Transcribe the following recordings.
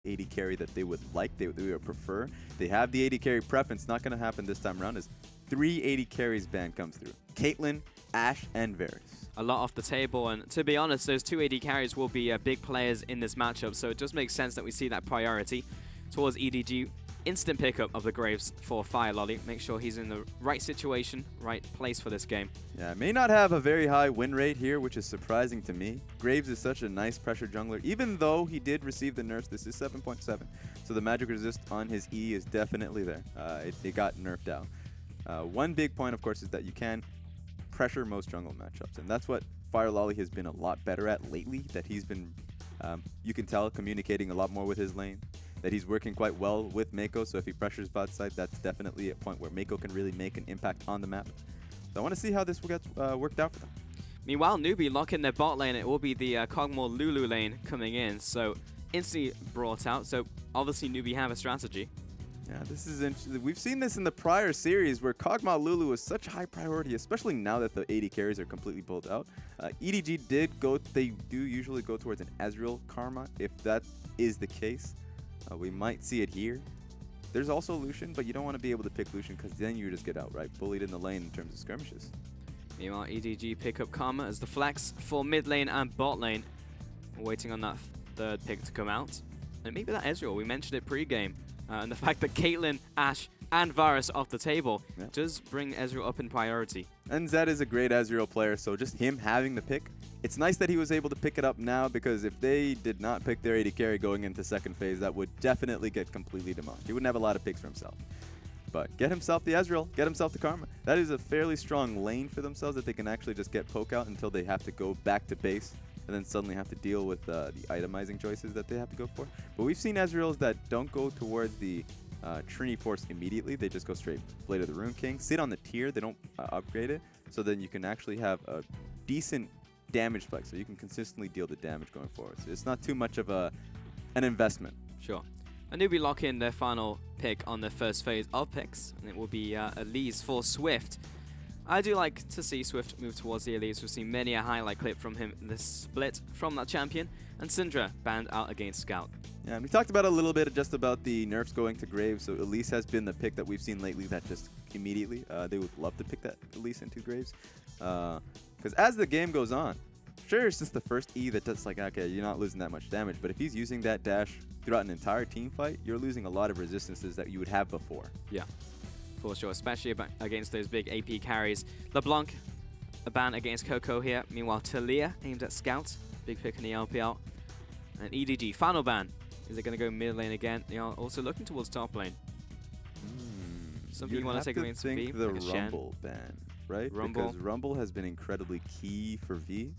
AD carry that they would like, they would prefer. They have the AD carry preference. Not going to happen this time around as 3 AD carries ban comes through. Caitlyn, Ashe, and Varus. A lot off the table, and to be honest, those 2 AD carries will be big players in this matchup, so it does make sense that we see that priority towards EDG. Instant pickup of the Graves for Fireloli. Make sure he's in the right situation, right place for this game. Yeah, may not have a very high win rate here, which is surprising to me. Graves is such a nice pressure jungler, even though he did receive the nerfs. This is 7.7, so the magic resist on his E is definitely there. It got nerfed out. One big point, of course, is that you can pressure most jungle matchups, and that's what Fireloli has been a lot better at lately, that he's been, you can tell, communicating a lot more with his lane, that he's working quite well with Meiko, so if he pressures bot side, that's definitely a point where Meiko can really make an impact on the map. So I want to see how this gets worked out for them. Meanwhile, Newbee lock in their bot lane. It will be the Kog'Maw Lulu lane coming in, so instantly brought out. So obviously Newbee have a strategy. Yeah, this is interesting. We've seen this in the prior series where Kog'Maw Lulu was such high priority, especially now that the AD carries are completely pulled out. EDG they do usually go towards an Ezreal Karma. If that is the case, we might see it here. There's also Lucian, but you don't want to be able to pick Lucian because then you just get outright bullied in the lane in terms of skirmishes. Meanwhile, EDG pick up Karma as the flex for mid lane and bot lane. We're waiting on that third pick to come out. And maybe that Ezreal, we mentioned it pre-game. And the fact that Caitlyn, Ashe, and Varus off the table does bring Ezreal up in priority. And Zed is a great Ezreal player, so just him having the pick, it's nice that he was able to pick it up now, because if they did not pick their AD carry going into second phase, that would definitely get completely demolished. He wouldn't have a lot of picks for himself. But get himself the Ezreal, get himself the Karma. That is a fairly strong lane for themselves that they can actually just get poke out until they have to go back to base and then suddenly have to deal with the itemizing choices that they have to go for. But we've seen Ezreals that don't go towards the Trinity Force immediately. They just go straight Blade of the Rune King, sit on the tier, they don't upgrade it, so then you can actually have a decent damage spike, so you can consistently deal the damage going forward. So it's not too much of an investment. Sure. A Newbee lock in their final pick on the first phase of picks, and it will be Elise for Swift. I do like to see Swift move towards the Elise. We've seen many a highlight clip from him in this split from that champion, and Syndra banned out against Scout. Yeah, and we talked about a little bit just about the nerfs going to Graves, so Elise has been the pick that we've seen lately that just immediately, they would love to pick that Elise into Graves. Because as the game goes on, sure, it's just the first E that does, like, okay, you're not losing that much damage, but if he's using that dash throughout an entire team fight, you're losing a lot of resistances that you would have before. Yeah, for sure, especially against those big AP carries. LeBlanc, a ban against Coco here. Meanwhile, Talia aimed at Scout, big pick in the LPL. And EDG, final ban. Is it going to go mid lane again? They are also looking towards top lane. Something you want to take against V? The like Rumble ban, right? Rumble. Because Rumble has been incredibly key for V,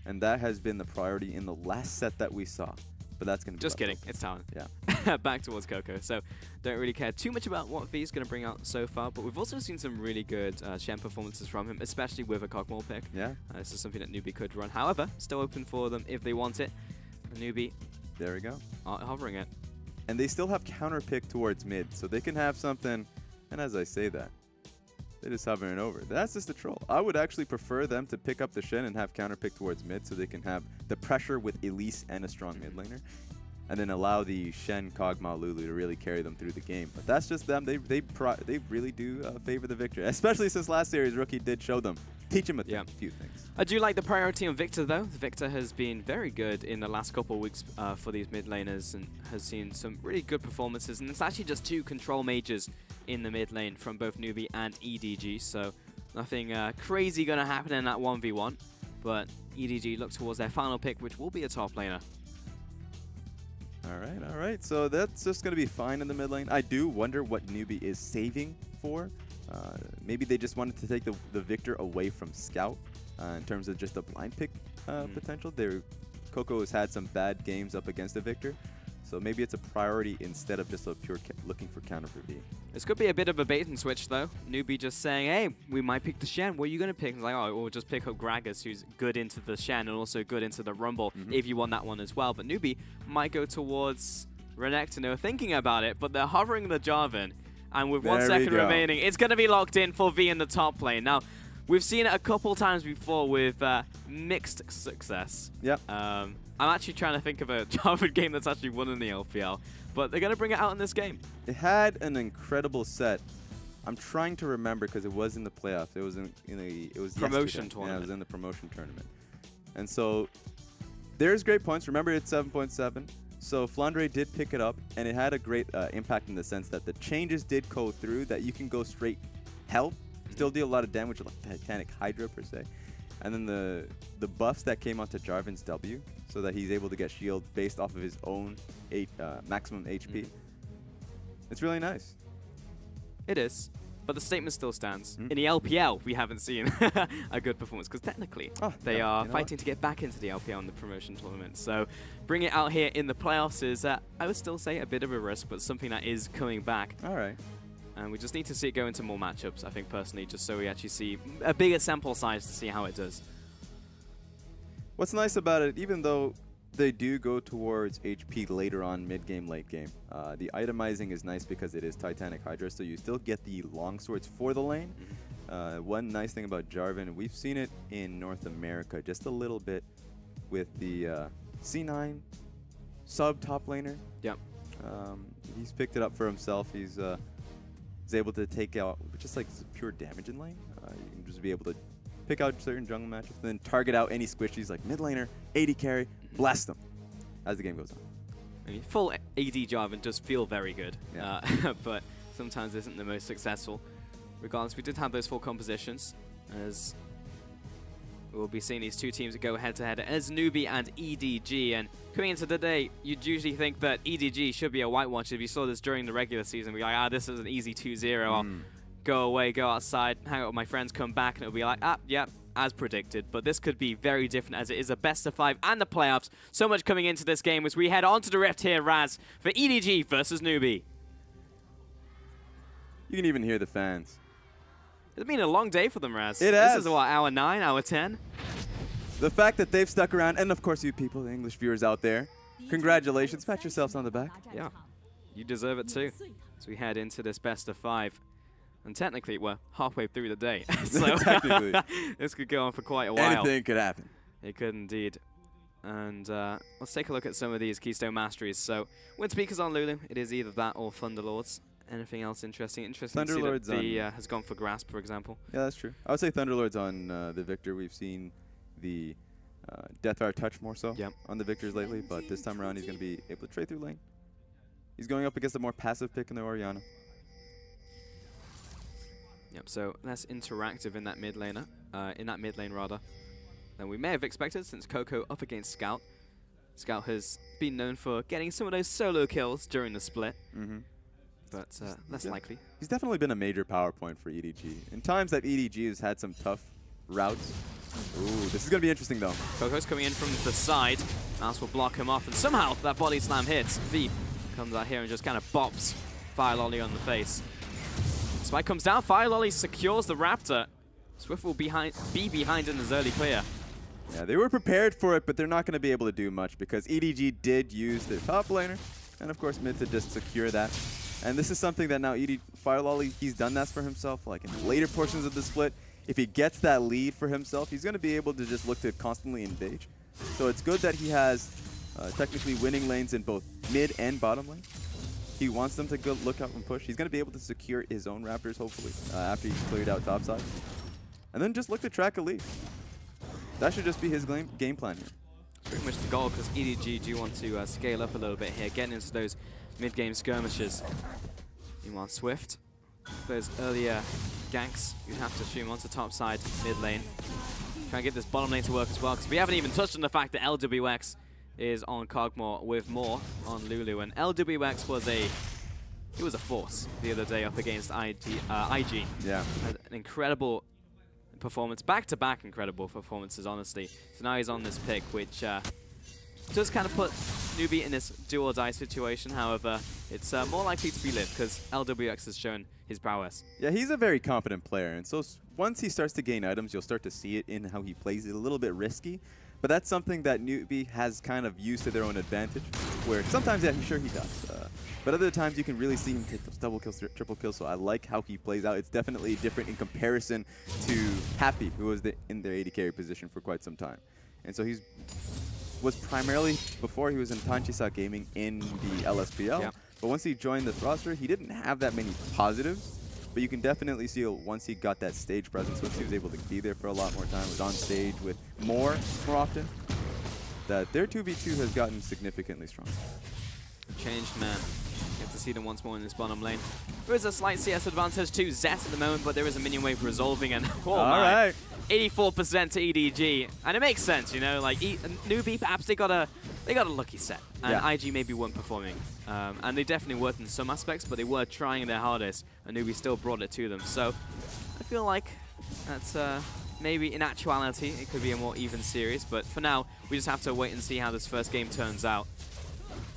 and that has been the priority in the last set that we saw. But that's going to be just kidding. It's talent. Yeah. Back towards Coco. So don't really care too much about what V is going to bring out so far. But we've also seen some really good Shen performances from him, especially with a Kog'Maw pick. Yeah. This is something that Newbee could run. However, still open for them if they want it. Newbee. There we go. Hovering it. And they still have counter pick towards mid, so they can have something. And as I say that, they're just hovering over. That's just a troll. I would actually prefer them to pick up the Shen and have counter pick towards mid, so they can have the pressure with Elise and a strong mid laner, and then allow the Shen, Kog'Maw, Lulu to really carry them through the game. But that's just them. They really do favor the Viktor, especially since last series Rookie did show them. Teach him a few things. I do like the priority on Viktor, though. Viktor has been very good in the last couple of weeks for these mid laners and has seen some really good performances. And it's actually just 2 control mages in the mid lane from both Newbee and EDG, so nothing crazy going to happen in that 1v1. But EDG look towards their final pick, which will be a top laner. All right. So that's just going to be fine in the mid lane. I do wonder what Newbee is saving for. Maybe they just wanted to take the Viktor away from Scout in terms of just a blind pick potential. Coco has had some bad games up against the Viktor, so maybe it's a priority instead of just a pure looking for counter for V. This could be a bit of a bait and switch, though. Newbee just saying, hey, we might pick the Shen. What are you going to pick? It's like, oh, we'll just pick up Gragas, who's good into the Shen and also good into the Rumble, if you want that one as well. But Newbee might go towards Renekton. They were thinking about it, but they're hovering the Jarvan. And with 1 second remaining, it's going to be locked in for V in the top lane. Now, we've seen it a couple times before with mixed success. Yep. I'm actually trying to think of a Jarvan game that's actually won in the LPL, but they're going to bring it out in this game. It had an incredible set. I'm trying to remember because it was in the playoffs. It was in the promotion tournament. Yeah, it was in the promotion tournament. And so there's great points. Remember, it's 7.7. So Flandre did pick it up, and it had a great impact in the sense that the changes did go through that you can go straight health, still deal a lot of damage like Titanic Hydra per se. And then the buffs that came onto Jarvan's W, so that he's able to get shield based off of his own maximum HP. It's really nice. It is, but the statement still stands. In the LPL, we haven't seen a good performance, because technically they are fighting to get back into the LPL in the promotion tournament. So bring it out here in the playoffs is, I would still say, a bit of a risk, but something that is coming back. All right. And we just need to see it go into more matchups, I think, personally, just so we actually see a bigger sample size to see how it does. What's nice about it, even though they do go towards HP later on, mid-game, late game, the itemizing is nice because it is Titanic Hydra, so you still get the long swords for the lane. One nice thing about Jarvan, we've seen it in North America just a little bit with the C9 sub top laner. Yep. He's picked it up for himself. He's able to take out just like pure damage in lane. You can just be able to pick out certain jungle matchups, and then target out any squishies like mid laner, AD carry, blast them as the game goes on. I mean, full AD Jarvan does feel very good, yeah. But sometimes isn't the most successful. Regardless, we did have those full compositions, as we'll be seeing these two teams go head-to-head as Newbee and EDG. And coming into the day, you'd usually think that EDG should be a whitewash. If you saw this during the regular season, we'd be like, this is an easy 2-0. I'll go away, go outside, hang out with my friends, come back, and it'll be like, yep, as predicted. But this could be very different, as it is a best-of-5 and the playoffs. So much coming into this game as we head onto the Rift here, Raz, for EDG versus Newbee. You can even hear the fans. It's been a long day for them, Raz. It has. This is what, hour 9, hour 10? The fact that they've stuck around, and of course you people, the English viewers out there, congratulations. Pat yourselves on the back. Yeah, you deserve it too. As we head into this best-of-5. And technically, we're halfway through the day. So technically. This could go on for quite a while. Anything could happen. It could indeed. And let's take a look at some of these Keystone Masteries. So, Wind Speakers on Lulu. It is either that or Thunderlords. Anything else interesting? Interesting to see that the has gone for Grasp, for example. Yeah, that's true. I would say Thunderlords on the Viktor. We've seen the Deathfire touch more so on the Victors lately, but this time around he's going to be able to trade through lane. He's going up against a more passive pick in the Orianna. Yep, so less interactive in that mid laner, rather, than we may have expected, since Coco up against Scout. Scout has been known for getting some of those solo kills during the split, but less likely. He's definitely been a major power point for EDG. In times that EDG has had some tough routes. Ooh, this is going to be interesting though. Coco's coming in from the side. Mouse will block him off, and somehow that body slam hits. V comes out here and just kind of bops Fireloli on the face. Spike comes down, Fireloli secures the Raptor. Swift will be behind in his early clear. Yeah, they were prepared for it, but they're not going to be able to do much because EDG did use their top laner, and of course mid to just secure that. And this is something that now Fireloli, he's done that for himself, like in the later portions of the split. If he gets that lead for himself, he's going to be able to just look to constantly engage. So it's good that he has technically winning lanes in both mid and bottom lane. He wants them to go look out and push. He's going to be able to secure his own Raptors, hopefully, after he's cleared out topside. And then just look to track Elise. That should just be his game plan here. Pretty much the goal, because EDG do want to scale up a little bit here, getting into those mid-game skirmishes. Meanwhile, Swift, those earlier ganks, you'd have to assume onto topside, mid lane. Try and get this bottom lane to work as well, because we haven't even touched on the fact that LWX is on Kog'Maw with more on Lulu, and LWX was a force the other day up against IG. Yeah, an incredible performance, back-to-back incredible performances, honestly. So now he's on this pick, which does kind of put Newbee in this do-or-die situation. However, it's more likely to be lit because LWX has shown his prowess. Yeah, he's a very confident player, and so once he starts to gain items, you'll start to see it in how he plays it. A little bit risky. But that's something that Newbee has kind of used to their own advantage, where sometimes, yeah, sure he does. But other times you can really see him take those double kills, triple kills, so I like how he plays out. It's definitely different in comparison to Happy, who was in their AD carry position for quite some time. And so he's was primarily, before he was in Tanchisat Gaming in the LSPL. Yeah. But once he joined this roster, he didn't have that many positives. But you can definitely see once he got that stage presence, once he was able to be there for a lot more time, was on stage with more often, that their 2v2 has gotten significantly stronger. Changed man. Get to see them once more in this bottom lane. There is a slight CS advantage to Zet at the moment, but there is a minion wave resolving, and oh my, 84% to EDG, and it makes sense, you know, like Newbee perhaps they got a lucky set, and IG maybe weren't performing, and they definitely worked in some aspects, but they were trying their hardest, and Newbee still brought it to them. So I feel like that's maybe in actuality it could be a more even series, but for now we just have to wait and see how this first game turns out.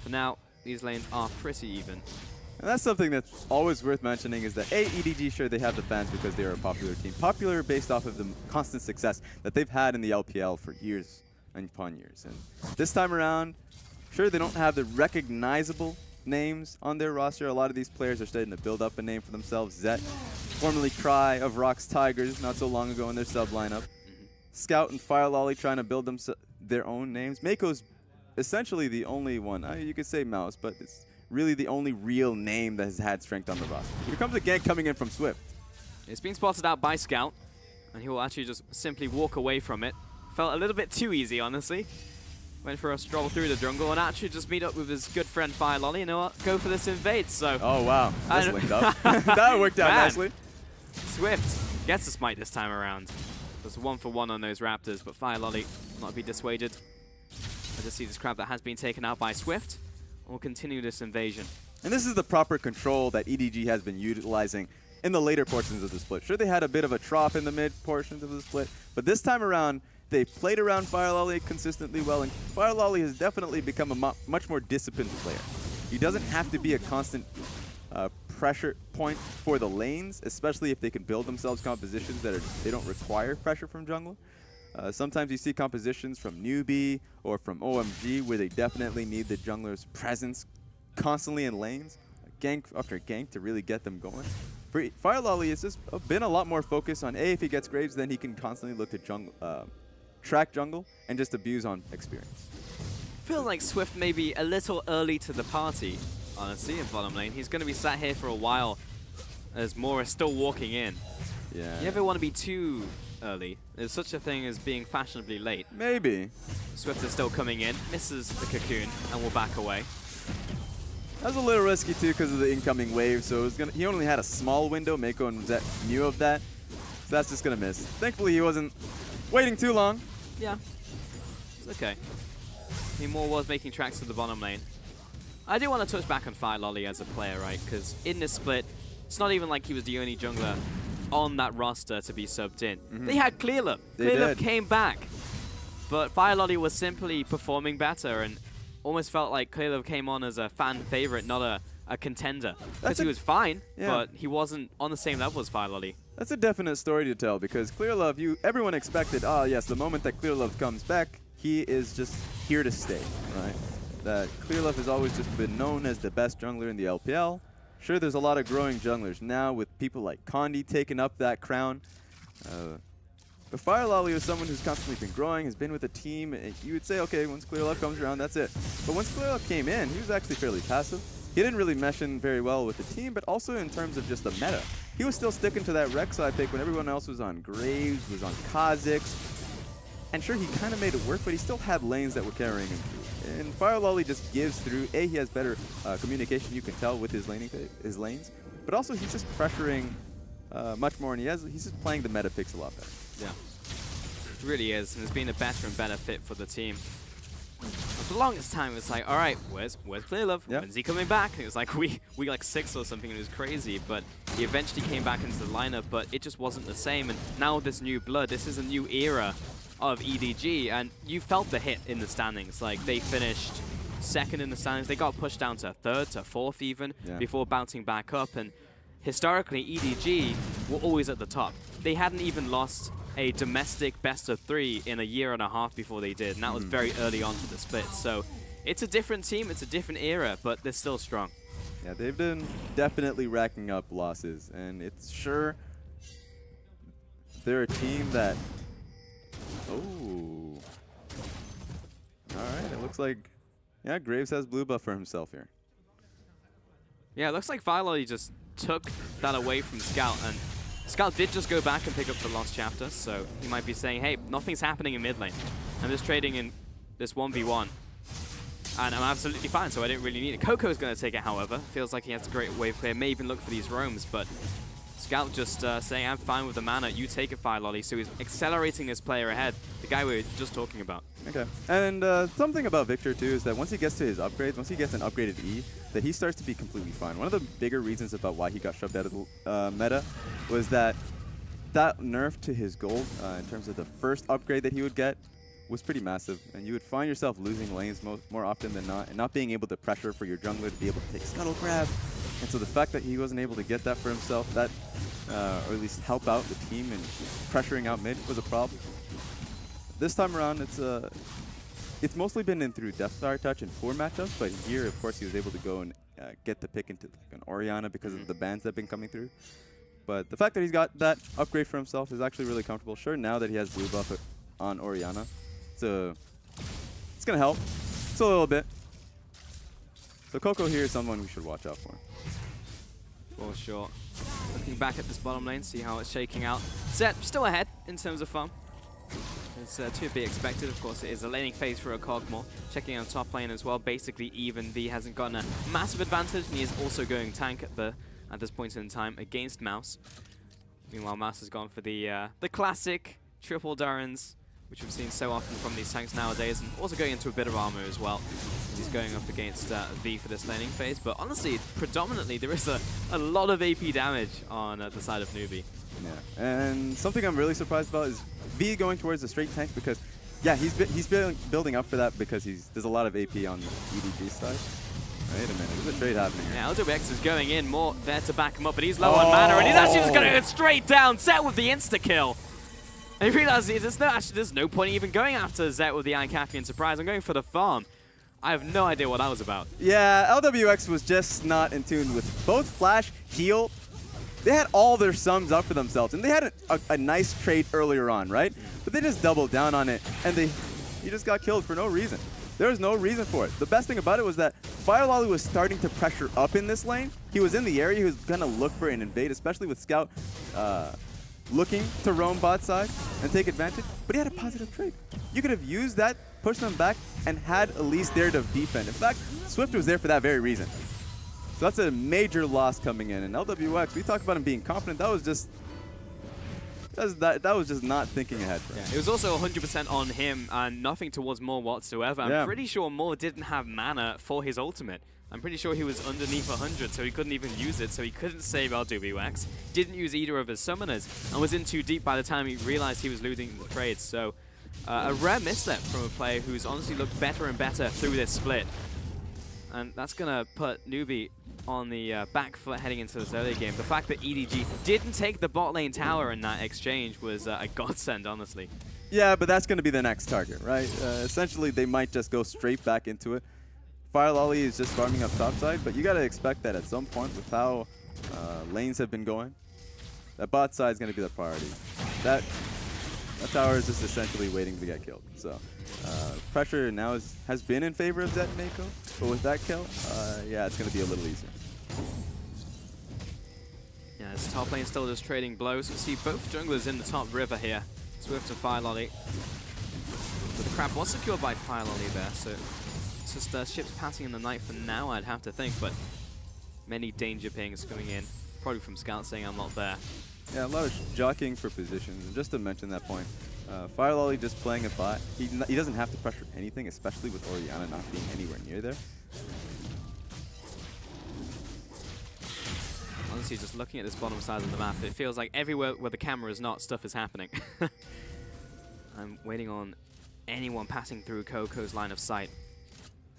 For now, these lanes are pretty even. And that's something that's always worth mentioning, is that EDG, sure, they have the fans because they are a popular team. Popular based off of the constant success that they've had in the LPL for years and upon years. And this time around, sure, they don't have the recognizable names on their roster. A lot of these players are starting to build up a name for themselves. Zet, formerly Cry of Rock's Tigers, not so long ago in their sub lineup. Scout and Fireloli trying to build their own names. Meiko's essentially the only one. You could say Mouse, but it's really the only real name that has had strength on the roster. Here comes a gank coming in from Swift. It's been spotted out by Scout, and he will actually just simply walk away from it. Felt a little bit too easy, honestly. Went for a stroll through the jungle and actually just meet up with his good friend Fireloli. You know what? Go for this invade. So. Oh wow, that's linked up. That worked out nicely. Swift gets a smite this time around. There's 1-for-1 on those Raptors, but Fireloli will not be dissuaded. I just see this crab that has been taken out by Swift. We'll continue this invasion. And this is the proper control that EDG has been utilizing in the later portions of the split. Sure, they had a bit of a trough in the mid portions of the split, but this time around, they played around Fireloli consistently well, and Fireloli has definitely become a much more disciplined player. He doesn't have to be a constant pressure point for the lanes, especially if they can build themselves compositions that they don't require pressure from jungle. Sometimes you see compositions from Newbee or from OMG where they definitely need the jungler's presence constantly in lanes, gank after gank, to really get them going. For Fireloli, it's just been a lot more focused on, if he gets Graves, then he can constantly look to jungle, track jungle and just abuse on experience. I feel like Swift may be a little early to the party, honestly, in bottom lane. He's going to be sat here for a while as Mora is still walking in. Yeah. You never want to be too early. There's such a thing as being fashionably late. Maybe. Swift is still coming in, misses the cocoon, and will back away. That was a little risky too because of the incoming wave, so it was he only had a small window. Meiko and Zet knew of that, so that's just going to miss. Thankfully, he wasn't waiting too long. Yeah, it's okay. He more was making tracks to the bottom lane. I do want to touch back on Fireloli as a player, right? Because in this split, it's not even like he was the only jungler on that roster to be subbed in. They had Clearlove. Clearlove came back, but Fireloli was simply performing better, and almost felt like Clearlove came on as a fan favorite, not a contender. Because he was fine, but he wasn't on the same level as Fireloli. That's a definite story to tell, because Clearlove, everyone expected, oh yes, the moment that Clearlove comes back, he is just here to stay, right? That Clearlove has always just been known as the best jungler in the LPL. Sure, there's a lot of growing junglers now with people like Condi taking up that crown. But Fireloli is someone who's constantly been growing, has been with the team. And you would say, okay, once Clearlove comes around, that's it. But once Clearlove came in, he was actually fairly passive. He didn't really mesh in very well with the team, but also in terms of just the meta. He was still sticking to that Rek'Sai pick when everyone else was on Graves, was on Kha'Zix. And sure, he kind of made it work, but he still had lanes that were carrying him through. And Fireloli just gives through. He has better communication, you can tell, with his lanes. But also, he's just pressuring much more, and he's just playing the meta picks a lot better. Yeah, it really is, and it's been a better and better fit for the team. For the longest time, it's like, all right, where's Clearlove? Yep. When's he coming back? And it was like we like 6 or something, and it was crazy. But he eventually came back into the lineup, but it just wasn't the same. And now with this new blood, this is a new era of EDG, and you felt the hit in the standings. Like, they finished second in the standings. They got pushed down to 3rd, to 4th even, before bouncing back up. And historically, EDG were always at the top. They hadn't even lost a domestic best-of-3 in a year and a half before they did, and that was very early on to the split. So it's a different team, it's a different era, but they're still strong. Yeah, they've been definitely racking up losses, and it's sure they're a team that... Oh. All right. It looks like, yeah, Graves has blue buff for himself here. Yeah, it looks like Fireloli just took that away from Scout, and Scout did just go back and pick up the lost chapter, so he might be saying, hey, nothing's happening in mid lane. I'm just trading in this 1v1, and I'm absolutely fine, so I didn't really need it. Coco's going to take it, however. Feels like he has a great wave clear, may even look for these roams, but Scout just saying, I'm fine with the mana, you take it, Fireloli, so he's accelerating his player ahead, the guy we were just talking about. Okay, and something about Viktor too is that once he gets to his upgrades, once he gets an upgraded E, that he starts to be completely fine. One of the bigger reasons about why he got shoved out of the meta was that nerf to his gold in terms of the first upgrade that he would get was pretty massive, and you would find yourself losing lanes more often than not, and not being able to pressure for your jungler to be able to take scuttle grab. And so the fact that he wasn't able to get that for himself, that or at least help out the team in pressuring out mid was a problem. This time around, it's mostly been in through Death Star touch and 4 matchups, but here, of course, he was able to go and get the pick into like an Orianna because of the bans that have been coming through. But the fact that he's got that upgrade for himself is actually really comfortable. Sure, now that he has blue buff on Orianna, it's going to help. It's a little bit. So Coco here is someone we should watch out for. For sure. Looking back at this bottom lane, see how it's shaking out. Zed still ahead in terms of farm. It's to be expected, of course. It is a laning phase for a Kog'Maw. Checking on top lane as well, basically even. V hasn't gotten a massive advantage, and he is also going tank at this point in time against Mouse. Meanwhile, Mouse has gone for the classic triple Durans, which we've seen so often from these tanks nowadays, and also going into a bit of armor as well. He's going up against V for this laning phase, but honestly, predominantly there is a lot of AP damage on the side of Newbee. Yeah, and something I'm really surprised about is V going towards the straight tank because, yeah, he's building up for that because there's a lot of AP on the EDG side. Wait a minute, there's a trade happening here. Yeah, LWX is going in more there to back him up, but he's low on mana, and he's actually just going to go straight down, Zet with the insta-kill. And he realizes there's no point even going after Zet with the Icathian surprise. I'm going for the farm. I have no idea what that was about. Yeah, LWX was just not in tune with both flash, heal. They had all their sums up for themselves, and they had a nice trade earlier on, right? But they just doubled down on it, and he just got killed for no reason. There was no reason for it. The best thing about it was that Fireloli was starting to pressure up in this lane. He was in the area. He was going to look for an invade, especially with Scout looking to roam bot side and take advantage, but he had a positive trade. You could have used that, pushed them back, and had Elise there to defend. In fact, Swift was there for that very reason. So that's a major loss coming in. And LWX, we talked about him being confident. That was just not thinking ahead for him. Yeah, it was also 100% on him and nothing towards Maw whatsoever. I'm pretty sure Maw didn't have mana for his ultimate. I'm pretty sure he was underneath 100, so he couldn't even use it, so he couldn't save LWX. Didn't use either of his summoners, and was in too deep by the time he realized he was losing the trades. So a rare misstep from a player who's honestly looked better and better through this split. And that's going to put Newbee on the back foot heading into this early game. The fact that EDG didn't take the bot lane tower in that exchange was a godsend, honestly. Yeah, but that's going to be the next target, right? Essentially, they might just go straight back into it. Fireloli is just farming up topside, but you got to expect that at some point with how lanes have been going, that bot side is going to be the priority. That tower is just essentially waiting to get killed. So pressure now has been in favor of Zed and Meiko, but with that kill, yeah, it's going to be a little easier. Yeah, this top lane still just trading blows. We see both junglers in the top river here. Swift and Fireloli. But the crab was secured by Fireloli there, so it's just ships passing in the night for now, I'd have to think, but many danger pings coming in, probably from Scout saying I'm not there. Yeah, a lot of jockeying for positions. And just to mention that point, Fireloli just playing a bot. He doesn't have to pressure anything, especially with Orianna not being anywhere near there. Honestly, just looking at this bottom side of the map, it feels like everywhere where the camera is not, stuff is happening. I'm waiting on anyone passing through Coco's line of sight.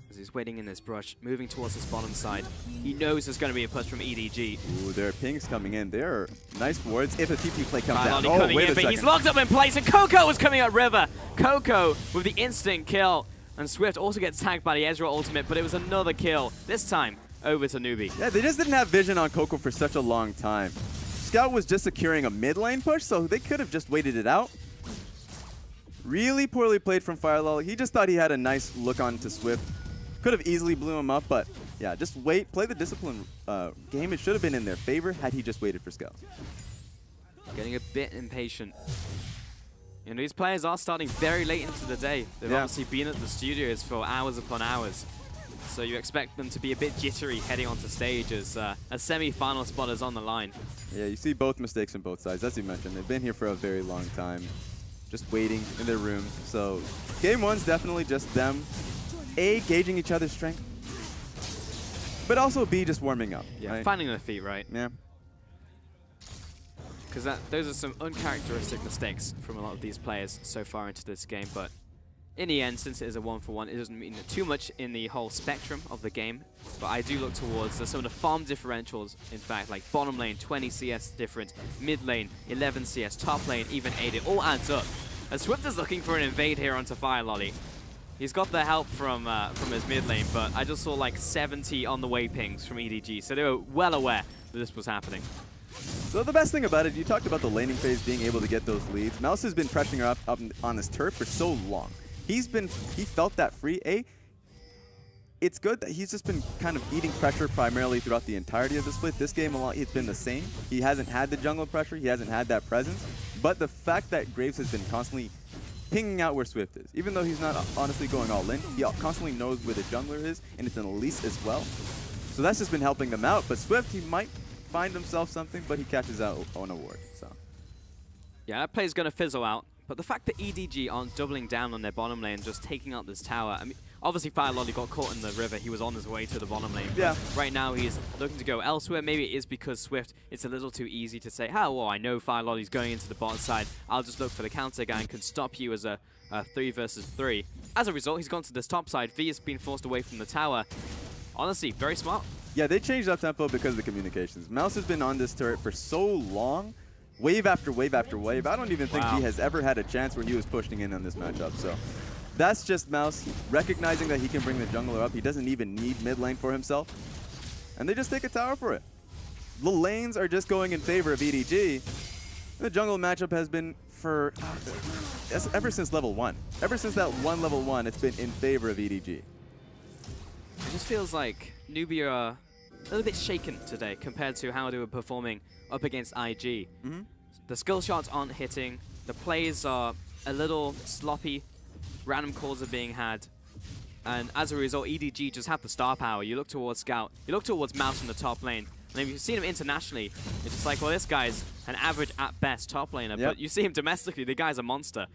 As he's waiting in this brush, moving towards this bottom side. He knows there's going to be a push from EDG. Ooh, there are pings coming in. There are nice wards if a TP play comes down. Coming in, but he's locked up in place, and Coco is coming up river. Coco with the instant kill. And Swift also gets tagged by the Ezreal ultimate, but it was another kill. This time, over to Newbee. Yeah, they just didn't have vision on Coco for such a long time. Scout was just securing a mid lane push, so they could have just waited it out. Really poorly played from Fireloli. He just thought he had a nice look on to Swift. Could have easily blew him up, but yeah, just wait. Play the discipline game. It should have been in their favor had he just waited for Scout. Getting a bit impatient. You know, these players are starting very late into the day. They've obviously been at the studios for hours upon hours. So you expect them to be a bit jittery heading onto stage as a semi-final spot is on the line. Yeah, you see both mistakes on both sides. As you mentioned, they've been here for a very long time, just waiting in their room. So game one's definitely just them, A, gauging each other's strength, but also B, just warming up. Yeah, right? finding their feet, right? Yeah. Because those are some uncharacteristic mistakes from a lot of these players so far into this game, but in the end, since it is a 1-for-1, it doesn't mean too much in the whole spectrum of the game. But I do look towards some of the farm differentials, in fact, like bottom lane, 20 CS difference, mid lane, 11 CS, top lane, even 8. It all adds up. And Swift is looking for an invade here onto Fireloli. He's got the help from his mid lane, but I just saw like 70 on the way pings from EDG, so they were well aware that this was happening. So the best thing about it, you talked about the laning phase being able to get those leads. Mouse has been pressuring her up on this turf for so long. He felt that free. It's good that he's just been kind of eating pressure primarily throughout the entirety of the split. This game, it's been the same. He hasn't had the jungle pressure. He hasn't had that presence. But the fact that Graves has been constantly pinging out where Swift is, even though he's not honestly going all in, he constantly knows where the jungler is, and it's an Elise as well. So that's just been helping them out. But Swift, he might find himself something, but he catches out on a ward. So yeah, that play's going to fizzle out. But the fact that EDG aren't doubling down on their bottom lane, just taking out this tower. I mean, obviously Fireloli got caught in the river. He was on his way to the bottom lane. Yeah. Right now he's looking to go elsewhere. Maybe it is because Swift, it's a little too easy to say, oh, well, I know Fireloli's going into the bottom side. I'll just look for the counter guy and can stop you as a 3 versus 3. As a result, he's gone to this top side. V has been forced away from the tower. Honestly, very smart. Yeah, they changed up tempo because of the communications. Mouse has been on this turret for so long. Wave after wave after wave. I don't even think he has ever had a chance when he was pushing in on this matchup. So that's just Mouse recognizing that he can bring the jungler up. He doesn't even need mid lane for himself. And they just take a tower for it. The lanes are just going in favor of EDG. The jungle matchup has been for ever since level 1. Ever since that level 1, it's been in favor of EDG. It just feels like Newbee are a little bit shaken today compared to how they were performing up against IG. The skill shots aren't hitting, the plays are a little sloppy, random calls are being had, and as a result, EDG just have the star power. You look towards Scout, you look towards Mouse in the top lane, and if you've seen him internationally, it's just like, well, this guy's an average at best top laner, but you see him domestically, the guy's a monster.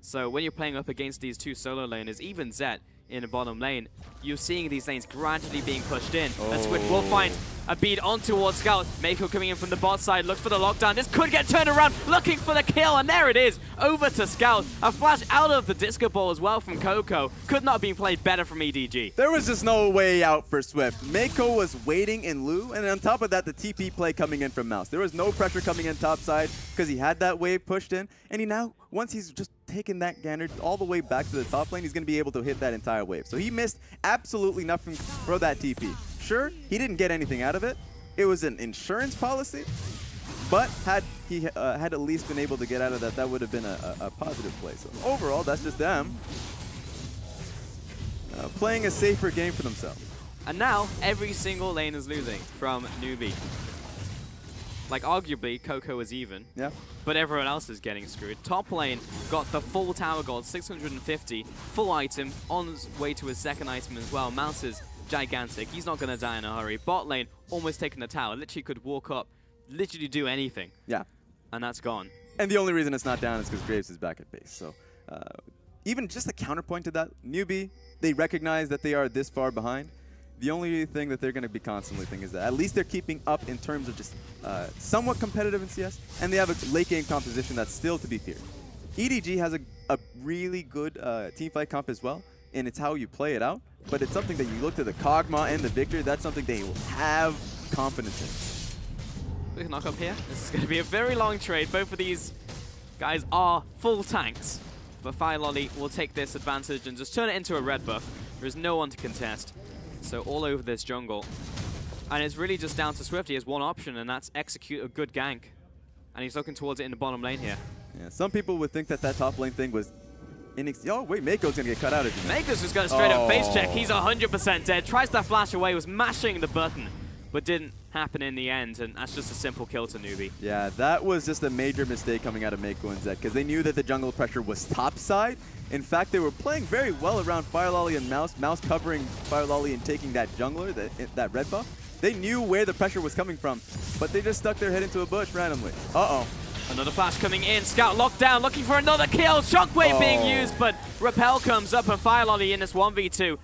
So when you're playing up against these two solo laners, even Zed in the bottom lane, you're seeing these lanes gradually being pushed in. And Swift will find a bead on towards Scout. Meiko coming in from the bot side, looks for the lockdown. This could get turned around, looking for the kill, and there it is. Over to Scout. A flash out of the disco ball as well from Coco. Could not have been played better from EDG. There was just no way out for Swift. Meiko was waiting in Lulu, and on top of that, the TP play coming in from Mouse. There was no pressure coming in top side because he had that wave pushed in, and he now, once he's just taken that gander all the way back to the top lane, he's going to be able to hit that entire wave. So he missed absolutely nothing for that TP. Sure, he didn't get anything out of it. It was an insurance policy, but had he had at least been able to get out of that, that would have been a positive play. So overall, that's just them playing a safer game for themselves. And now, every single lane is losing from Newbee. Like, arguably, Coco is even. Yeah. But everyone else is getting screwed. Top lane got the full tower gold, 650, full item, on his way to his second item as well. Mouse is gigantic. He's not going to die in a hurry. Bot lane, almost taking the tower. Literally could walk up, literally do anything. Yeah. And that's gone. And the only reason it's not down is because Graves is back at base. So even just a counterpoint to that, Newbee, they recognize that they are this far behind. The only thing that they're going to be constantly thinking is that at least they're keeping up in terms of just somewhat competitive in CS, and they have a late game composition that's still to be feared. EDG has a really good teamfight comp as well, and it's how you play it out, but it's something that you look to the Kog'Maw and the Viktor, that's something they will have confidence in. Look at knock up here. This is going to be a very long trade. Both of these guys are full tanks, but Fireloli will take this advantage and just turn it into a red buff. There is no one to contest. So all over this jungle. And it's really just down to Swift. He has one option, and that's execute a good gank. And he's looking towards it in the bottom lane here. Yeah, some people would think that that top lane thing was Oh, wait, Meiko's going to get cut out. Meiko's just going to straight up face check. He's 100% dead. Tries to flash away, was mashing the button, but didn't happen in the end, and that's just a simple kill to Newbee. Yeah, that was just a major mistake coming out of Meiko and Zed, because they knew that the jungle pressure was topside. In fact, they were playing very well around Fireloli and Mouse. Mouse covering Fireloli and taking that jungler, that red buff. They knew where the pressure was coming from, but they just stuck their head into a bush randomly. Uh-oh. Another flash coming in. Scout locked down, looking for another kill. Shockwave being used, but Repel comes up and Fireloli in this 1v2.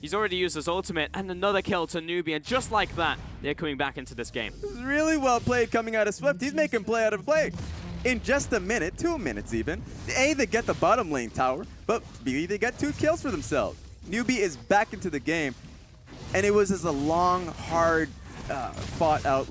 He's already used his ultimate, and another kill to Newbee, and just like that, they're coming back into this game. This is really well played coming out of Swift. He's making play out of play. In just a minute, 2 minutes even, A, they get the bottom lane tower, but B, they get 2 kills for themselves. Newbee is back into the game, and it was just a long, hard, fought-out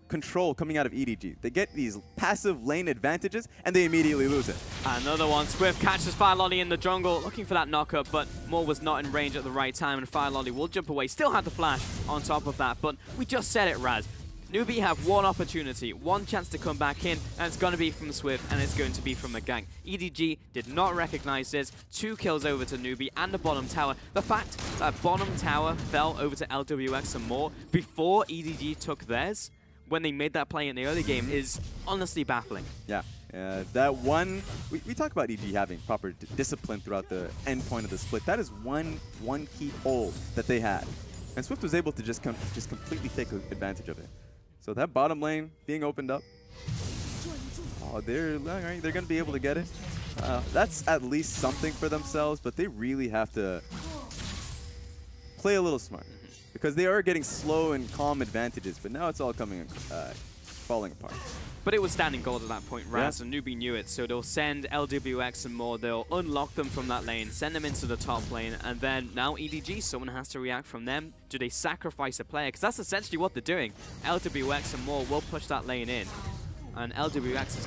control coming out of EDG. They get these passive lane advantages, and they immediately lose it. Another one. Swift catches Fireloli in the jungle, looking for that knockup, but Moore was not in range at the right time, and Fireloli will jump away. Still had the flash on top of that, but we just said it, Raz. Newbee have one opportunity, one chance to come back in, and it's going to be from Swift, and it's going to be from the gank. EDG did not recognize this. 2 kills over to Newbee and the bottom tower. The fact that bottom tower fell over to LWX and more before EDG took theirs, when they made that play in the early game, is honestly baffling. Yeah, that one, we talk about EDG having proper discipline throughout the end point of the split. That is one key hole that they had. And Swift was able to just completely take advantage of it. So that bottom lane being opened up, oh, they're going to be able to get it. That's at least something for themselves, but they really have to play a little smart, because they are getting slow and calm advantages, but now it's all falling apart. But it was standing gold at that point, Raz, and Newbee knew it, so they'll send LWX and more, they'll unlock them from that lane, send them into the top lane, and then now EDG, someone has to react from them. Do they sacrifice a player? Because that's essentially what they're doing. LWX and more will push that lane in, and LWX is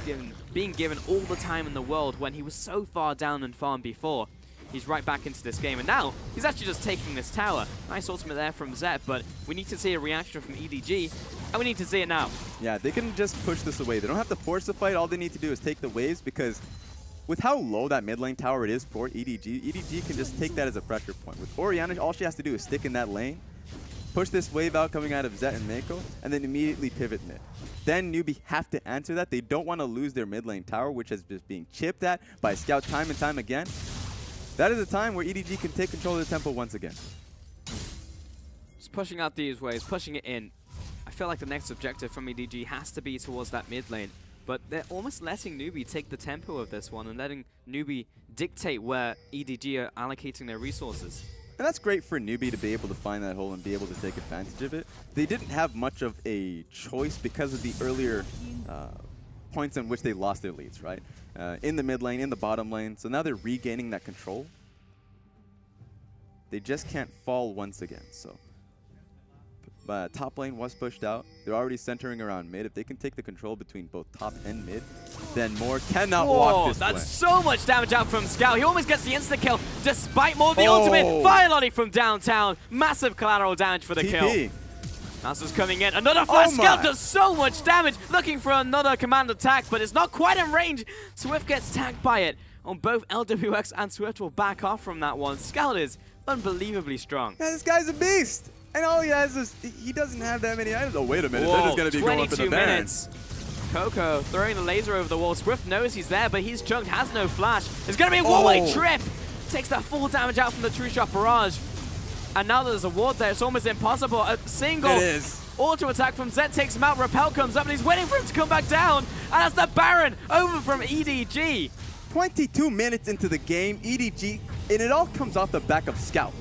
being given all the time in the world when he was so far down and farm before. He's right back into this game, and now he's actually just taking this tower. Nice ultimate there from Zed, but we need to see a reaction from EDG, and we need to see it now. Yeah, they can just push this away. They don't have to force the fight. All they need to do is take the waves, because with how low that mid lane tower it is for EDG, EDG can just take that as a pressure point. With Orianna, all she has to do is stick in that lane, push this wave out coming out of Zed and Meiko, and then immediately pivot mid. Then Newbee have to answer that. They don't want to lose their mid lane tower, which has just being chipped at by Scout time and time again. That is a time where EDG can take control of the tempo once again. Just pushing out these waves, pushing it in. I feel like the next objective from EDG has to be towards that mid lane, but they're almost letting Newbee take the tempo of this one and letting Newbee dictate where EDG are allocating their resources. And that's great for Newbee to be able to find that hole and be able to take advantage of it. They didn't have much of a choice because of the earlier points in which they lost their leads, right? In the mid lane, in the bottom lane. So now they're regaining that control. They just can't fall once again. So top lane was pushed out. They're already centering around mid. If they can take the control between both top and mid, then Moore cannot walk this way. That's so much damage out from Scout. He almost gets the insta-kill despite Moore the ultimate. Fireloli from downtown. Massive collateral damage for the kill. Nasa's coming in. Another flash. Scout does so much damage. Looking for another command attack, but it's not quite in range. Swift gets tagged by it. On both LWX and Swift will back off from that one. Scout is unbelievably strong. Yeah, this guy's a beast. And all he has is, he doesn't have that many items. Oh, wait a minute. They're just going to be going for the 22 minutes. Coco throwing the laser over the wall. Swift knows he's there, but he's chunked, has no flash. It's going to be a one-way trip. Takes that full damage out from the True Shot barrage. And now that there's a ward there, it's almost impossible. A single auto attack from Zed takes him out. Repel comes up, and he's waiting for him to come back down. And that's the Baron over from EDG. 22 minutes into the game, EDG, and it all comes off the back of Scout.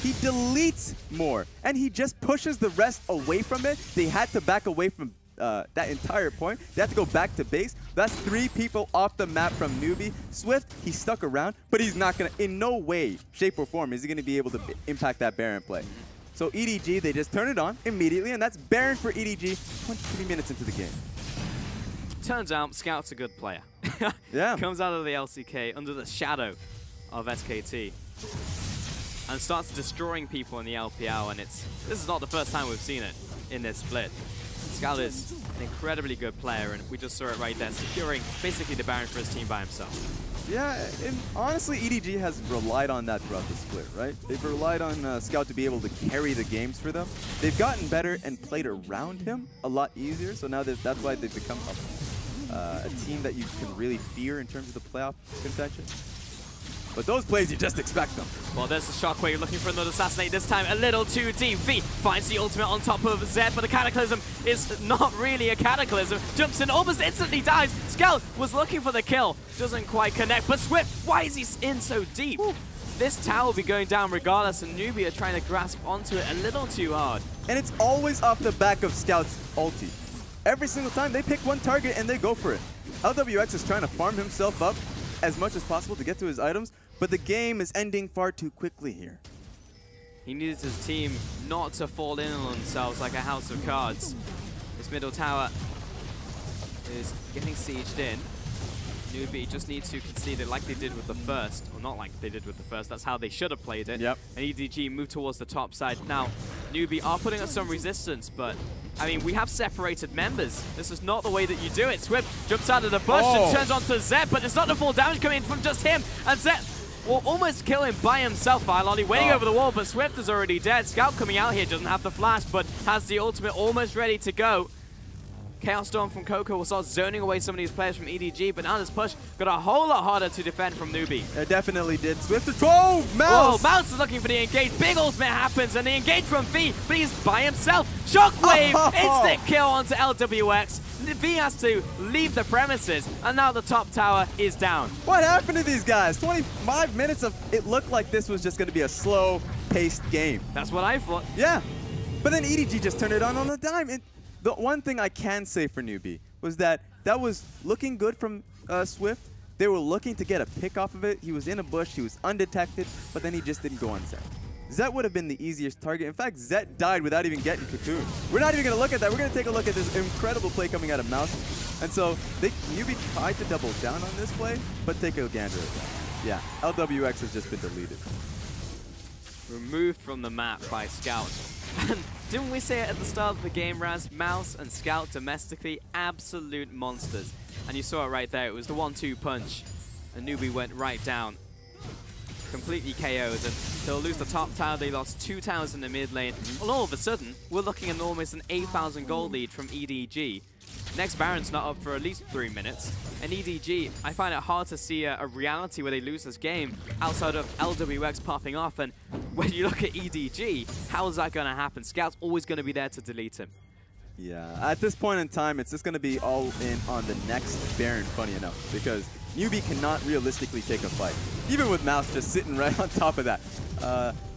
He deletes Moore, and he just pushes the rest away from it. They had to back away from that entire point. They have to go back to base. That's 3 people off the map from Newbee. Swift, he stuck around, but he's not going to, in no way, shape, or form, is he going to be able to impact that Baron play. So EDG, they just turn it on immediately, and that's Baron for EDG 23 minutes into the game. Turns out Scout's a good player. Yeah. Comes out of the LCK under the shadow of SKT and starts destroying people in the LPL, and this is not the first time we've seen it in this split. Scout is an incredibly good player, and we just saw it right there, securing basically the Baron for his team by himself. Yeah, and honestly, EDG has relied on that throughout the split, right? They've relied on Scout to be able to carry the games for them. They've gotten better and played around him a lot easier, so now that's why they've become a team that you can really fear in terms of the playoff contention. But those plays, you just expect them. Well, there's the Shockwave looking for another assassinate, this time a little too deep. V finds the ultimate on top of Zed, but the Cataclysm is not really a Cataclysm. Jumps in, almost instantly dies. Scout was looking for the kill, doesn't quite connect. But Swift, why is he in so deep? Ooh. This tower will be going down regardless, and Newbee are trying to grasp onto it a little too hard. And it's always off the back of Scout's ulti. Every single time, they pick one target and they go for it. LWX is trying to farm himself up as much as possible to get to his items, but the game is ending far too quickly here. He needs his team not to fall in on themselves like a house of cards. This middle tower is getting sieged in. Newbee just needs to concede it like they did with the first, or not like they did with the first, that's how they should have played it. Yep. And EDG move towards the top side. Now, Newbee are putting up some resistance, but I mean, we have separated members. This is not the way that you do it. Swift jumps out of the bush and turns onto Zed, but it's not the full damage coming from just him. And Zed will almost kill him by himself. Fireloli waiting over the wall, but Swift is already dead. Scout coming out here doesn't have the flash, but has the ultimate almost ready to go. Chaos Storm from Coco will start zoning away some of these players from EDG, but now this push got a whole lot harder to defend from Newbee. It definitely did. Swift drove! Mouse! Oh, Mouse is looking for the engage. Big ultimate happens, and the engage from V, but he's by himself. Shockwave, instant kill onto LWX. V has to leave the premises, and now the top tower is down. What happened to these guys? 25 minutes of it looked like this was just going to be a slow-paced game. That's what I thought. Yeah, but then EDG just turned it on a dime. And the one thing I can say for Newbee was that was looking good from Swift. They were looking to get a pick off of it. He was in a bush, he was undetected, but then he just didn't go on Zed. Zed would have been the easiest target. In fact, Zed died without even getting cocooned. We're not even going to look at that. We're going to take a look at this incredible play coming out of Mouse. And so Newbee tried to double down on this play, but take a gander at that. Yeah, LWX has just been deleted. Removed from the map by Scout. And didn't we say it at the start of the game, Raz? Mouse and Scout domestically, absolute monsters. And you saw it right there. It was the 1-2 punch. And Newbee went right down. Completely KO'd, and they'll lose the top tower. They lost 2 towers in the mid lane. Well, all of a sudden, we're looking at almost an 8,000 gold lead from EDG. Next Baron's not up for at least 3 minutes. And EDG, I find it hard to see a reality where they lose this game outside of LWX popping off. And when you look at EDG, how is that going to happen? Scout's always going to be there to delete him. Yeah, at this point in time, it's just going to be all in on the next Baron, funny enough, because Newbee cannot realistically take a fight. Even with Mouse just sitting right on top of that.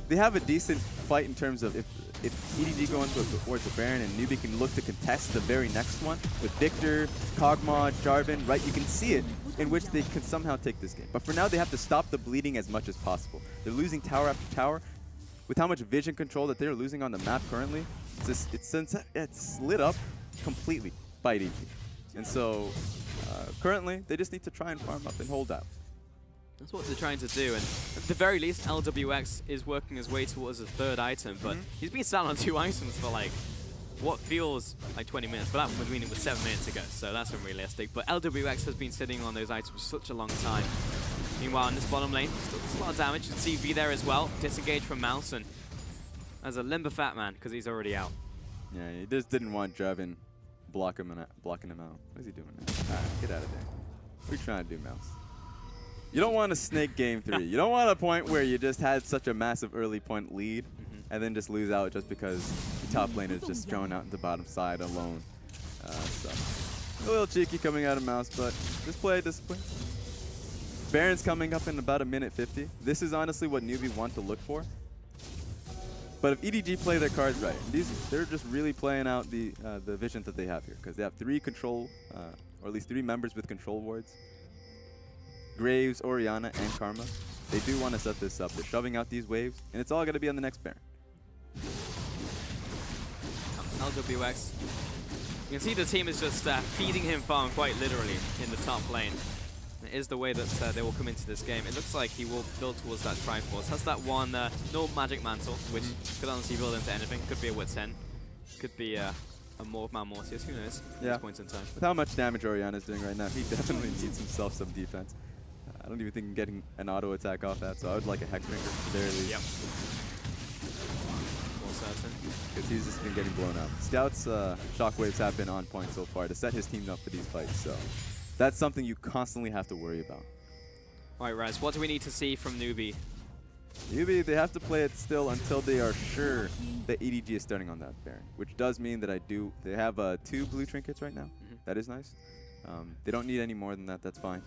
They have a decent fight in terms of if EDG go into towards the Baron and Newbee can look to contest the very next one with Viktor, Kog'Maw, Jarvan, right? You can see it in which they can somehow take this game. But for now, they have to stop the bleeding as much as possible. They're losing tower after tower. With how much vision control that they're losing on the map currently, it's lit up completely by EDG. And so currently, they just need to try and farm up and hold out. That's what they're trying to do, and at the very least, LWX is working his way towards a 3rd item, but he's been sat on 2 items for like what feels like 20 minutes, but that would mean it was 7 minutes ago, so that's unrealistic. But LWX has been sitting on those items for such a long time. Meanwhile, in this bottom lane, still a lot of damage. You can see V there as well, disengaged from Mouse, and as a limber fat man, because he's already out. Yeah, he just didn't want Jarvan blocking him out. What is he doing now? All right, get out of there. What are you trying to do, Mouse? You don't want to snake game 3. You don't want a point where you just had such a massive early point lead and then just lose out just because the top lane is just thrown out in the bottom side alone. So a little cheeky coming out of Mouse, but just play discipline. Baron's coming up in about 1:50. This is honestly what Newbee want to look for. But if EDG play their cards right, they're just really playing out the vision that they have here, because they have 3 control, or at least 3 members with control wards. Graves, Orianna, and Karma. They do want to set this up. They're shoving out these waves, and it's all going to be on the next Baron. LWX. You can see the team is just feeding him farm quite literally in the top lane. It is the way that they will come into this game. It looks like he will build towards that Triforce. Has that one no magic mantle, which could honestly build into anything. Could be a Wit's End. Could be a Morpheus. Who knows? At this point in time. With how much damage Orianna is doing right now, he definitely needs himself some defense. don't even think getting an auto attack off that, so I would like a Hexbringer at the very least. Yep. More certain. Because he's just been getting blown up. Scout's shockwaves have been on point so far to set his team up for these fights, so that's something you constantly have to worry about. All right, Raz, what do we need to see from Newbee? Newbee, they have to play it still until they are sure that EDG is starting on that Baron, which does mean that they have 2 blue trinkets right now. That is nice. They don't need any more than that. That's fine.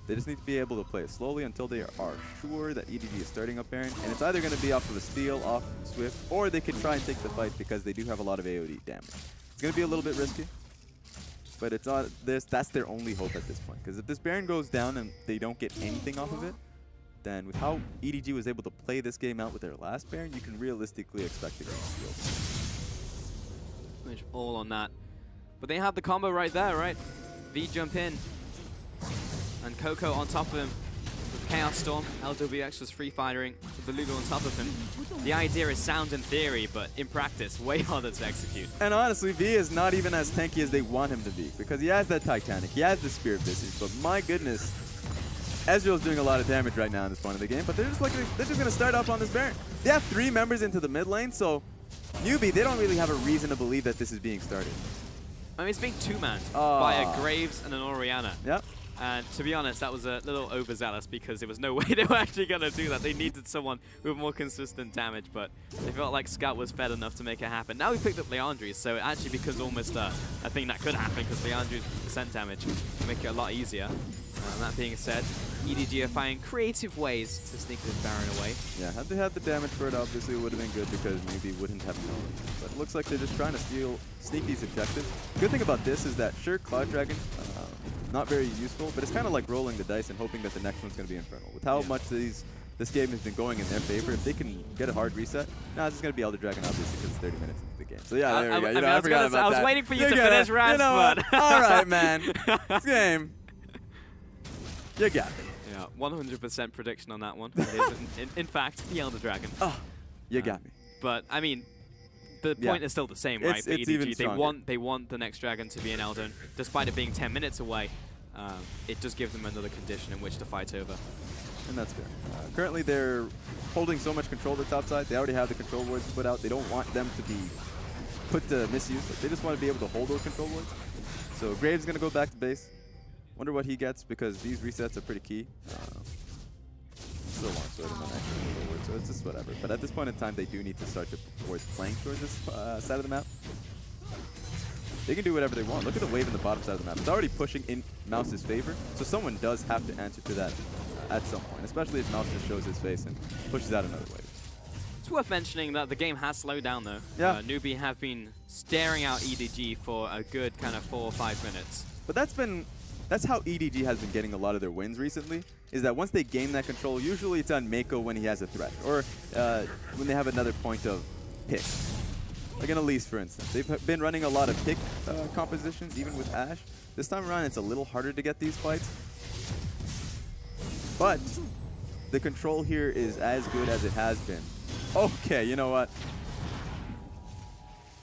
They just need to be able to play it slowly until they are sure that EDG is starting up Baron, and it's either going to be off of a steal, off Swift, or they can try and take the fight because they do have a lot of AoE damage. It's going to be a little bit risky, but it's not this. That's their only hope at this point, because if this Baron goes down and they don't get anything off of it, then with how EDG was able to play this game out with their last Baron, you can realistically expect to get steal. Which all on that. But they have the combo right there, right? V jump in. And Coco on top of him with Chaos Storm. LWX was free firing with the Lulu on top of him. The idea is sound in theory, but in practice, way harder to execute. And honestly, V is not even as tanky as they want him to be, because he has that Titanic, he has the Spirit Visage, but my goodness, Ezreal's doing a lot of damage right now in this point of the game, but they're just going to start up on this Baron. They have 3 members into the mid lane, so Newbee, they don't really have a reason to believe that this is being started. I mean, it's being 2-manned by a Graves and an Orianna. Yep. And to be honest, that was a little overzealous because there was no way they were actually going to do that. They needed someone with more consistent damage, but they felt like Scout was fed enough to make it happen. Now we picked up Leandri's, so it actually becomes almost a thing that could happen because Leandri's percent damage will make it a lot easier. That being said, EDG are finding creative ways to sneak this Baron away. Yeah, had they had the damage for it, obviously it would have been good because maybe wouldn't have known. But it looks like they're just trying to sneak these objectives. The good thing about this is that, sure, Cloud Dragon, not very useful, but it's kind of like rolling the dice and hoping that the next one's going to be Infernal. With how much this game has been going in their favor, if they can get a hard reset, it's just going to be Elder Dragon, obviously, because it's 30 minutes into the game. So yeah, there we go. I forgot about that. I was waiting for you to finish Raz, but... All right, man. This game, you got me. Yeah, 100% prediction on that one. It is, in fact, the Elder Dragon. Oh, you got me. But, I mean... The point is still the same, right? For EDG, they want the next dragon to be an Eldon, despite it being 10 minutes away. It just gives them another condition in which to fight over. And that's fair. Currently, they're holding so much control of the top side. They already have the control wards put out. They don't want them to be put to misuse. They just want to be able to hold those control wards. So Graves is going to go back to base. Wonder what he gets because these resets are pretty key. Still long sword and then actually forward, so it's just whatever. But at this point in time, they do need to start towards playing towards this side of the map. They can do whatever they want. Look at the wave in the bottom side of the map. It's already pushing in Mouse's favor, so someone does have to answer to that at some point, especially if Mouse just shows his face and pushes out another wave. It's worth mentioning that the game has slowed down, though. Yeah. Newbee have been staring out EDG for a good kind of 4 or 5 minutes. But that's how EDG has been getting a lot of their wins recently, is that once they gain that control, usually it's on Meiko when he has a threat, or when they have another point of pick. Like an Elise, for instance. They've been running a lot of pick compositions, even with Ashe. This time around, it's a little harder to get these fights. But the control here is as good as it has been. Okay, you know what?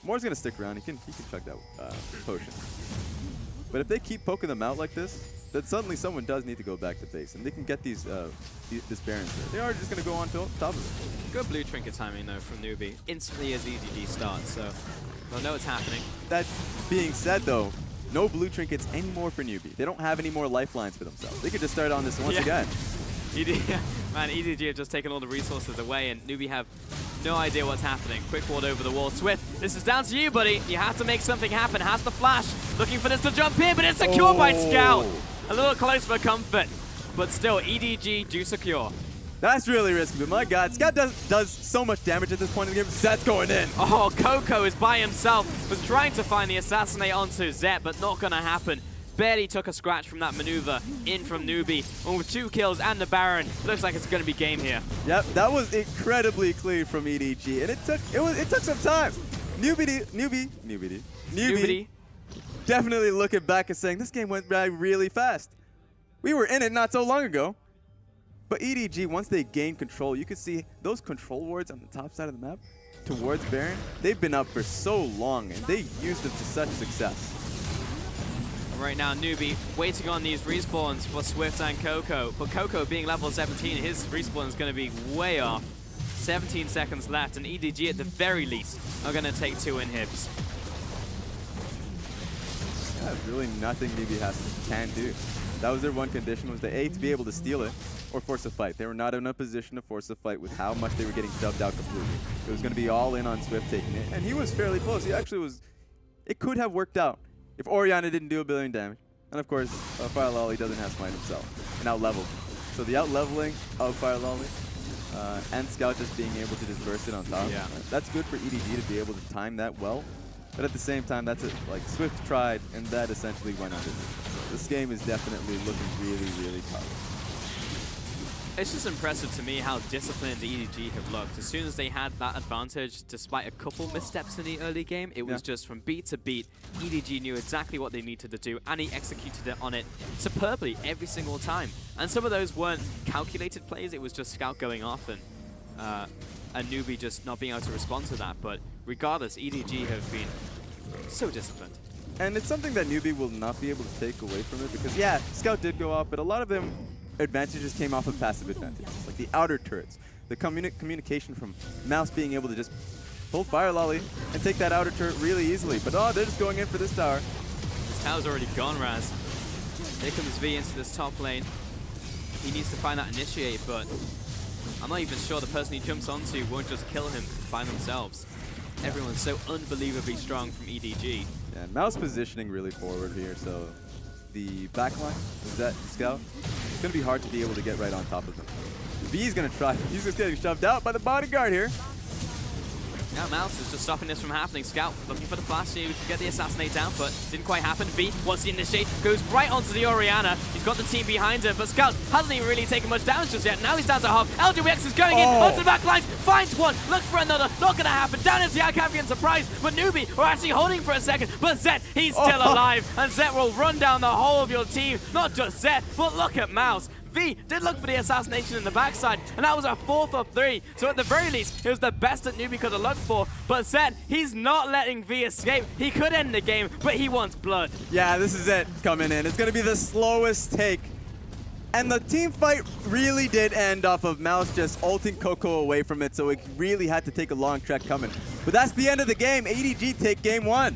Moore's going to stick around. He can chuck that potion. But if they keep poking them out like this, then suddenly someone does need to go back to base, and they can get this Baron there. They are just going to go on top of it. Good blue trinket timing, though, from Newbee. Instantly as EDG starts, so they'll know it's happening. That being said, though, no blue trinkets anymore for Newbee. They don't have any more lifelines for themselves. They could just start on this once again. Man, EDG have just taken all the resources away, and Newbee have no idea what's happening. Quick ward over the wall. Swift, this is down to you, buddy. You have to make something happen. Has the flash. Looking for this to jump in, but it's secured by Scout. A little close for comfort, but still, EDG do secure. That's really risky, but my god, Scout does so much damage at this point in the game. Zet's going in. Oh, Coco is by himself. Was trying to find the assassinate onto Zet, but not going to happen. Barely took a scratch from that maneuver in from Newbee. And with 2 kills and the Baron, looks like it's going to be game here. Yep, that was incredibly clean from EDG, and it took some time. Newbee definitely looking back and saying, this game went by really fast. We were in it not so long ago. But EDG, once they gain control, you can see those control wards on the top side of the map towards Baron, they've been up for so long, and they used them to such success. Right now, Newbee waiting on these respawns for Swift and Coco. But Coco being level 17, his respawn is going to be way off. 17 seconds left, and EDG at the very least are going to take 2 inhibs. Yeah, really nothing Newbee can do. That was their one condition, was the A, to be able to steal it or force a fight. They were not in a position to force a fight with how much they were getting dubbed out completely. It was going to be all in on Swift taking it, and he was fairly close. He actually was, it could have worked out if Orianna didn't do 1 billion damage. And of course, Fireloli doesn't have smite himself and out-leveled. So the out-leveling of Fireloli and Scout just being able to just burst it on top, that's good for EDG to be able to time that well. But at the same time, that's it. Like, Swift tried, and that essentially went under. This game is definitely looking really, really tough. It's just impressive to me how disciplined the EDG have looked. As soon as they had that advantage, despite a couple missteps in the early game, it was just from beat to beat. EDG knew exactly what they needed to do, and he executed it on it superbly every single time. And some of those weren't calculated plays, it was just Scout going off and Newbee just not being able to respond to that. But regardless, EDG have been so disciplined. And it's something that Newbee will not be able to take away from it, because yeah, Scout did go off, but a lot of them advantages came off of passive advantages, like the outer turrets, the communication from Mouse being able to just pull Fireloli and take that outer turret really easily. But oh, they're just going in for this tower. This tower's already gone, Raz. Here comes V into this top lane. He needs to find that initiate, but I'm not even sure the person he jumps onto won't just kill him by themselves. Everyone's so unbelievably strong from EDG. Yeah, and Mouse positioning really forward here, so the backline, is that Scout? It's going to be hard to be able to get right on top of him. V's going to try. He's just getting shoved out by the bodyguard here. Now Mouse is just stopping this from happening. Scout looking for the flash to get the assassinate down, but didn't quite happen. V wants the initiate, goes right onto the Orianna. He's got the team behind him, but Scout hasn't even really taken much damage just yet. Now he's down to half. LGWX is going in onto the back lines, finds one, looks for another, not gonna happen. Down into the Akavian surprise, but Newbee are actually holding for a second, but Zet, he's still alive, and Zet will run down the whole of your team. Not just Zet, but look at Mouse. V did look for the assassination in the backside, and that was a 4th of 3. So at the very least, it was the best that Newbee could have looked for. But Zed, he's not letting V escape. He could end the game, but he wants blood. Yeah, this is it coming in. It's going to be the slowest take. And the team fight really did end off of Mouse just ulting Coco away from it, so it really had to take a long trek coming. But that's the end of the game. EDG take game 1.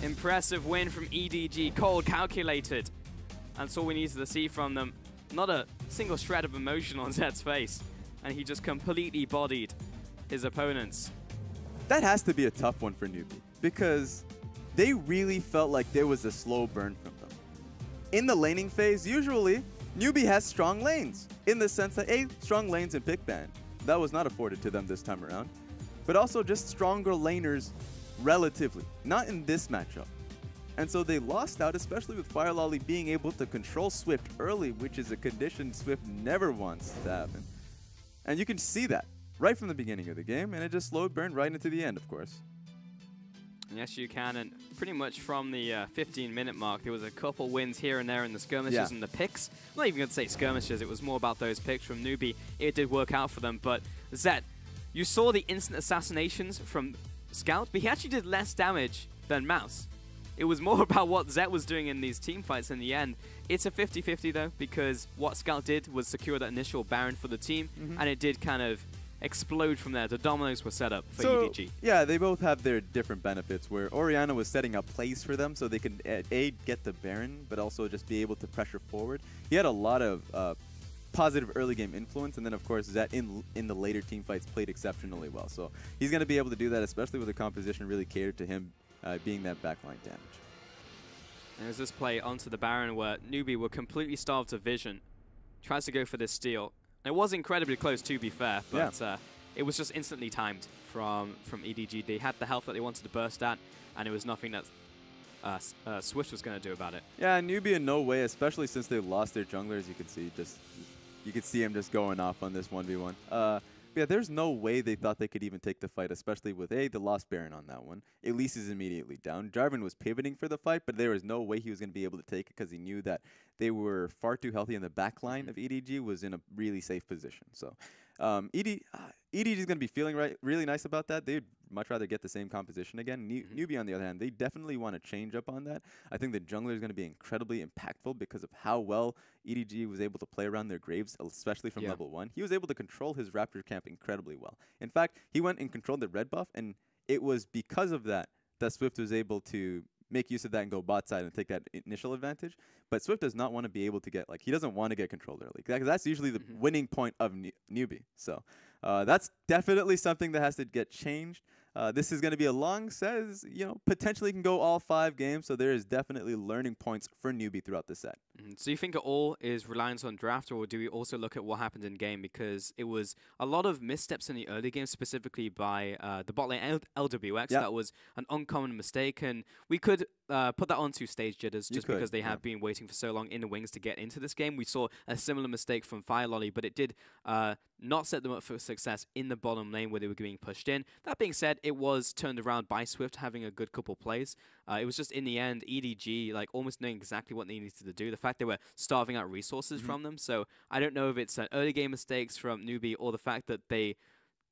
Impressive win from EDG. Cold, calculated. That's all we needed to see from them. Not a single shred of emotion on Zed's face, and he just completely bodied his opponents. That has to be a tough one for Newbee, because they really felt like there was a slow burn from them. In the laning phase, usually, Newbee has strong lanes, in the sense that, strong lanes in pick ban. That was not afforded to them this time around. But also just stronger laners relatively, not in this matchup. And so they lost out, especially with Fireloli being able to control Swift early, which is a condition Swift never wants to happen. And you can see that right from the beginning of the game, and it just slowed burn right into the end, of course. Yes, you can, and pretty much from the 15-minute mark, there was a couple wins here and there in the skirmishes and the picks. I'm not even going to say skirmishes, it was more about those picks from Newbee. It did work out for them, but Zed, you saw the instant assassinations from Scout, but he actually did less damage than Mouse. It was more about what Zet was doing in these team fights in the end. It's a 50-50 though, because what Scout did was secure that initial Baron for the team, and it did kind of explode from there. The dominoes were set up for EDG. Yeah, they both have their different benefits, where Orianna was setting up plays for them so they can get the Baron, but also just be able to pressure forward. He had a lot of positive early game influence, and then of course Zet in the later team fights played exceptionally well. So he's going to be able to do that, especially with the composition really catered to him being that backline damage. There's this play onto the Baron where Newbee were completely starved of vision. Tries to go for this steal. It was incredibly close, to be fair, but it was just instantly timed from EDG. They had the health that they wanted to burst at, and it was nothing that Swift was going to do about it. Yeah, Newbee in no way, especially since they lost their jungler, as you could see. You could see him just going off on this 1v1. Yeah, there's no way they thought they could even take the fight, especially with the lost Baron on that one. Elise is immediately down. Jarvan was pivoting for the fight, but there was no way he was going to be able to take it because he knew that they were far too healthy, and the back line of EDG was in a really safe position. So EDG is going to be feeling really nice about that. They'd much rather get the same composition again. Newbee, on the other hand, they definitely want to change up on that. I think the jungler is going to be incredibly impactful because of how well EDG was able to play around their Graves, especially from level 1. He was able to control his Raptor camp incredibly well. In fact, he went and controlled the red buff, and it was because of that that Swift was able to make use of that and go bot side and take that initial advantage. But Swift does not want to be able to get, like, he doesn't want to get controlled early. That's usually the winning point of Newbee. So that's definitely something that has to get changed. This is going to be a long set. Potentially can go all 5 games, so there is definitely learning points for Newbee throughout the set. So you think it all is reliance on draft, or do we also look at what happened in game? Because it was a lot of missteps in the early game, specifically by the bot lane LWX. That was an uncommon mistake, and we could put that onto stage jitters just because they have been waiting for so long in the wings to get into this game. We saw a similar mistake from Fireloli, but it did not set them up for success in the bottom lane where they were being pushed in. That being said, it was turned around by Swift having a good couple plays. It was just in the end, EDG almost knowing exactly what they needed to do. The fact they were starving out resources from them. So I don't know if it's early game mistakes from Newbee or the fact that they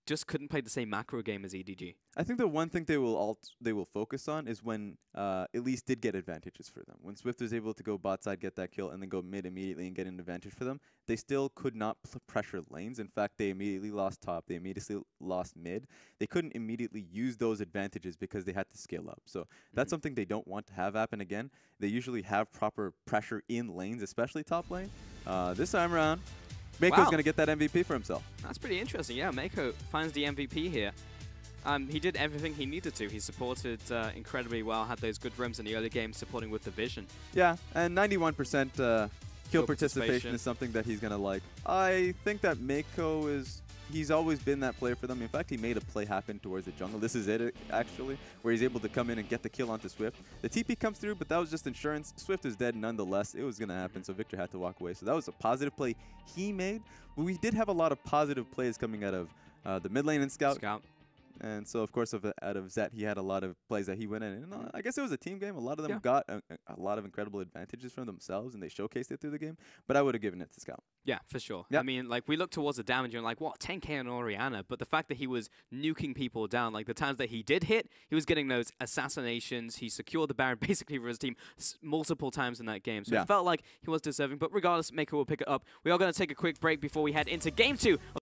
just couldn't play the same macro game as EDG. I think the one thing they will focus on is when Elise did get advantages for them. When Swift was able to go bot side, get that kill, and then go mid immediately and get an advantage for them, they still could not pressure lanes. In fact, they immediately lost top. They immediately lost mid. They couldn't immediately use those advantages because they had to scale up. So that's something they don't want to have happen again. They usually have proper pressure in lanes, especially top lane. This time around, Meiko's going to get that MVP for himself. That's pretty interesting. Yeah, Meiko finds the MVP here. He did everything he needed to. He supported incredibly well, had those good rims in the early game, supporting with the vision. Yeah, and 91% kill participation is something that he's going to like. I think that Meiko he's always been that player for them. In fact, he made a play happen towards the jungle. This is it, actually, where he's able to come in and get the kill onto Swift. The TP comes through, but that was just insurance. Swift is dead nonetheless. It was going to happen, so Viktor had to walk away. So that was a positive play he made. But we did have a lot of positive plays coming out of the mid lane and Scout. And so, of course, out of Zet, he had a lot of plays that he went in. And I guess it was a team game. A lot of them got a lot of incredible advantages from themselves, and they showcased it through the game. But I would have given it to Scout. Yeah, for sure. I mean, we look towards the damage and what, 10k on Orianna? But the fact that he was nuking people down, the times that he did hit, he was getting those assassinations. He secured the Baron basically for his team multiple times in that game. So it felt like he was deserving. But regardless, Meiko will pick it up. We are going to take a quick break before we head into Game 2.